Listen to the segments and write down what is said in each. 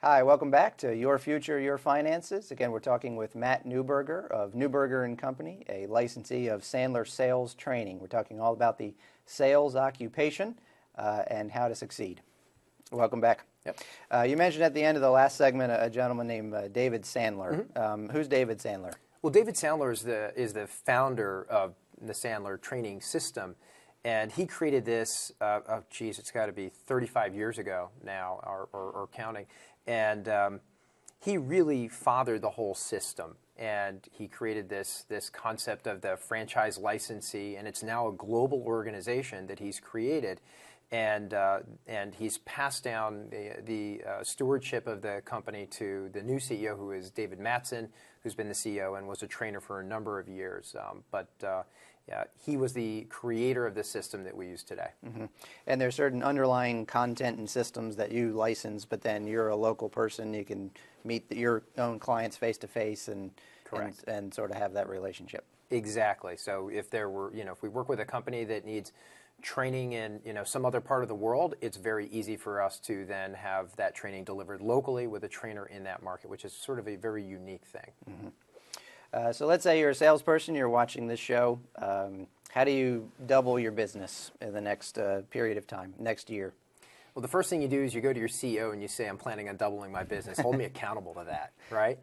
Hi, welcome back to Your Future, Your Finances. Again, we're talking with Matt Neuberger of Neuberger and Company, a licensee of Sandler Sales Training. We're talking all about the sales occupation and how to succeed. Welcome back. Yep. You mentioned at the end of the last segment a gentleman named David Sandler. Who's David Sandler? Well, David Sandler is the founder of the Sandler training system, and he created this, it's got to be 35 years ago now, or counting, and he really fathered the whole system, and he created this concept of the franchise licensee, and it's now a global organization that he's created. And he's passed down the stewardship of the company to the new CEO, who is David Mattson, who's been the CEO and was a trainer for a number of years. Yeah, he was the creator of the system that we use today. And there's certain underlying content and systems that you license, but then you're a local person. You can meet your own clients face to face and sort of have that relationship. Exactly. So if there were, if we work with a company that needs training in some other part of the world, it's very easy for us to then have that training delivered locally with a trainer in that market, which is sort of a very unique thing. So let's say you're a salesperson, you're watching this show. How do you double your business in the next period of time, next year? Well, the first thing you do is you go to your CEO and you say, I'm planning on doubling my business. Hold me accountable to that, right?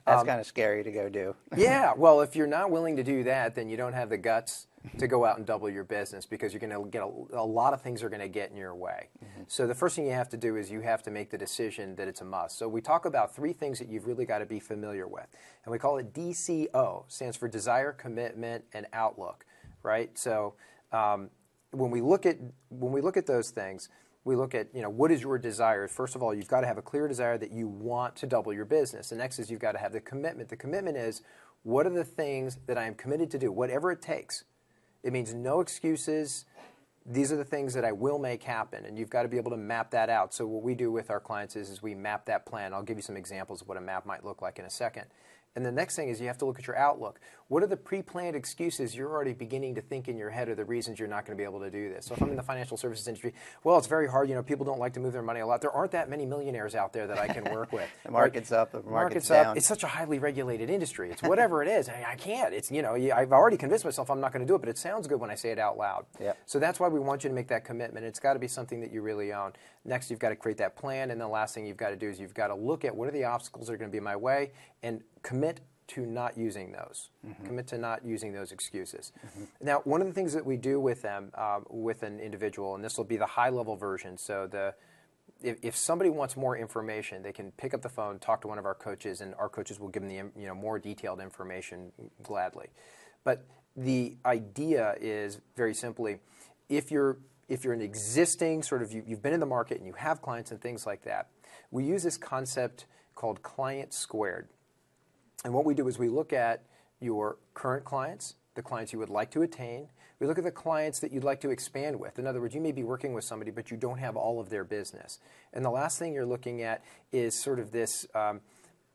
That's kind of scary to go do. Yeah, well, if you're not willing to do that, then you don't have the guts to go out and double your business, because you're going to get a lot of things are going to get in your way. So the first thing you have to do is you have to make the decision that it's a must. So we talk about three things that you've really got to be familiar with, and we call it DCO, stands for desire, commitment, and outlook, right? So when we look at those things, we look at, what is your desire? First of all, you've got to have a clear desire that you want to double your business. The next is you've got to have the commitment. The commitment is, what are the things that I am committed to do, whatever it takes. It means no excuses. These are the things that I will make happen, and you've got to be able to map that out. So what we do with our clients is we map that plan. I'll give you some examples of what a map might look like in a second. And the next thing is you have to look at your outlook. What are the pre-planned excuses you're already beginning to think in your head are the reasons you're not going to be able to do this? So if I'm in the financial services industry, well, it's very hard. People don't like to move their money a lot. There aren't that many millionaires out there that I can work with. The market's up, the market's down. It's such a highly regulated industry. It's whatever it is. I can't. It's, I've already convinced myself I'm not going to do it, but it sounds good when I say it out loud. Yep. So that's why we want you to make that commitment. It's got to be something that you really own. Next, you've got to create that plan, and the last thing you've got to do is you've got to look at what are the obstacles that are going to be in my way and commit to not using those. Commit to not using those excuses. Now, one of the things that we do with them, with an individual, and this will be the high-level version, so if somebody wants more information, they can pick up the phone, talk to one of our coaches, and our coaches will give them the more detailed information gladly. But the idea is very simply, if you're an existing you've been in the market and you have clients and things like that, we use this concept called client squared. And what we do is we look at your current clients, the clients you would like to attain. We look at the clients that you'd like to expand with. In other words, you may be working with somebody, but you don't have all of their business. And the last thing you're looking at is sort of this,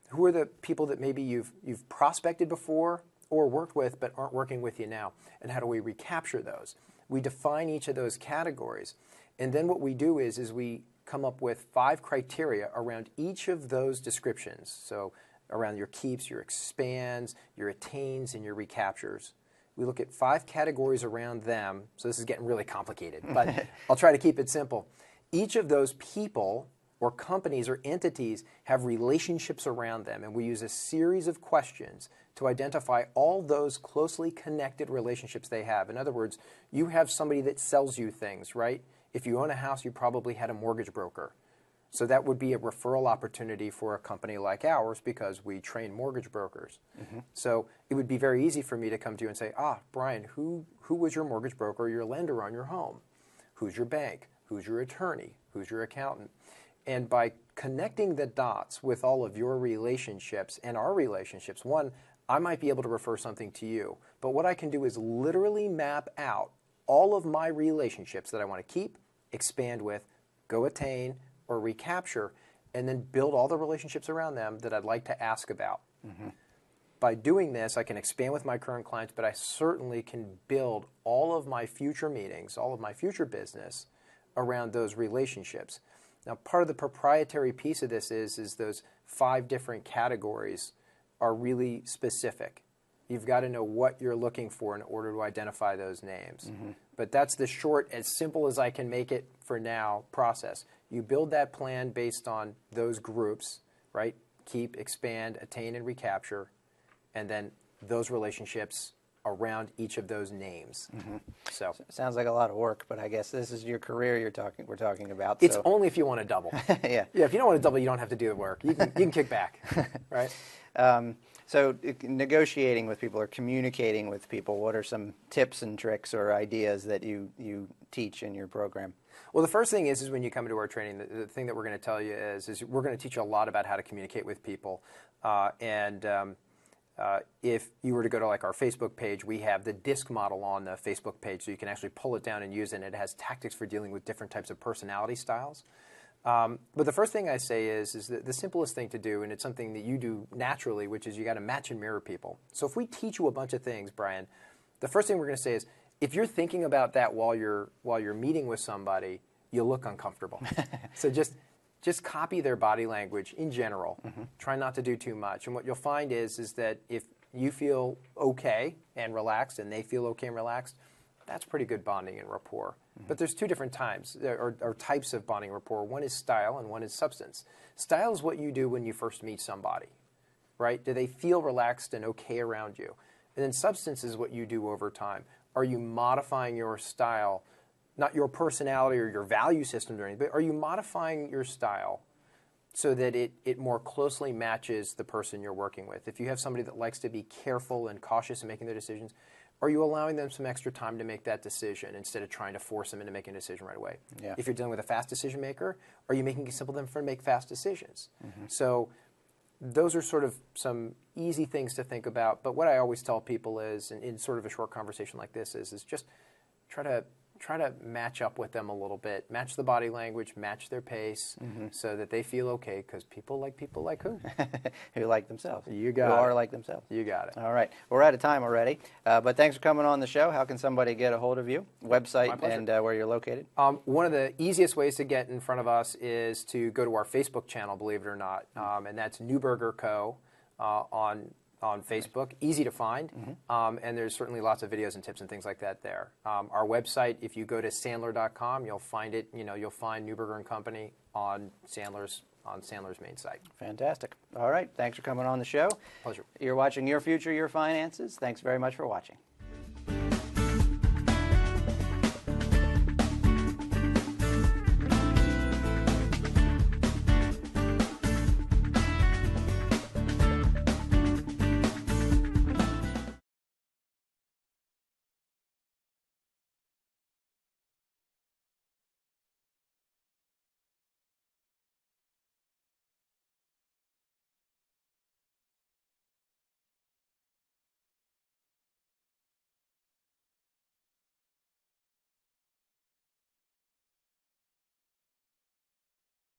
who are the people that maybe you've prospected before or worked with but aren't working with you now? And how do we recapture those? We define each of those categories. And then what we do is we come up with 5 criteria around each of those descriptions. So around your keeps, your expands, your attains, and your recaptures. We look at 5 categories around them. So this is getting really complicated, but I'll try to keep it simple. Each of those people or companies or entities have relationships around them, and we use a series of questions to identify all those closely connected relationships they have. In other words, you have somebody that sells you things, right? If you own a house, you probably had a mortgage broker. So that would be a referral opportunity for a company like ours because we train mortgage brokers. So it would be very easy for me to come to you and say, Brian, who was your mortgage broker or your lender on your home? Who's your bank? Who's your attorney? Who's your accountant? And by connecting the dots with all of your relationships and our relationships, one, I might be able to refer something to you. But what I can do is literally map out all of my relationships that I want to keep, expand with, go attain, or recapture, and then build all the relationships around them that I'd like to ask about. By doing this, I can expand with my current clients, but I certainly can build all of my future meetings, all of my future business around those relationships. Now, part of the proprietary piece of this is those 5 different categories are really specific. You've got to know what you're looking for in order to identify those names. But that's the short, as simple as I can make it for now, process. You build that plan based on those groups, right? Keep, expand, attain, and recapture, and then those relationships around each of those names. So Sounds like a lot of work, but I guess this is your career we're talking about. it's so. only if you want to double. Yeah. Yeah, if you don't want to double, you don't have to do the work. You can kick back, right? So negotiating with people or communicating with people, what are some tips and tricks or ideas that you teach in your program? Well, the first thing is when you come into our training, the thing that we're going to tell you is we're going to teach you a lot about how to communicate with people. If you were to go to like our Facebook page, we have the DISC model on the Facebook page, so you can actually pull it down and use it. And it has tactics for dealing with different types of personality styles. But the first thing I say is that the simplest thing to do, and it's something that you do naturally, which is you got to match and mirror people. So if we teach you a bunch of things, Brian, the first thing we're going to say is if you're thinking about that while you're meeting with somebody, you look uncomfortable. So just copy their body language in general. Try not to do too much. And what you'll find is that if you feel okay and relaxed and they feel okay and relaxed, that's pretty good bonding and rapport. But there's 2 different times or types of bonding rapport. One is style and one is substance. Style is what you do when you first meet somebody, right? Do they feel relaxed and okay around you? And then substance is what you do over time. Are you modifying your style, not your personality or your value system or anything, but are you modifying your style so that it more closely matches the person you're working with? If you have somebody that likes to be careful and cautious in making their decisions, are you allowing them some extra time to make that decision instead of trying to force them into making a decision right away? Yeah. If you're dealing with a fast decision maker, are you making it simple for them to make fast decisions? So those are sort of some easy things to think about. But what I always tell people is, in sort of a short conversation like this, is just try to match up with them a little bit. Match the body language, match their pace, so that they feel okay, because people like who? Who like themselves. You got Who it. are like themselves. You got it. All right. We're out of time already, but thanks for coming on the show. How can somebody get a hold of you? Website and where you're located? One of the easiest ways to get in front of us is to go to our Facebook channel, believe it or not, and that's Neuberger Co. on Facebook, easy to find, and there's certainly lots of videos and tips and things like that there. Our website, if you go to Sandler.com, you'll find it. You'll find Neuberger and Company on Sandler's main site. Fantastic. All right. Thanks for coming on the show. Pleasure. You're watching Your Future, Your Finances. Thanks very much for watching.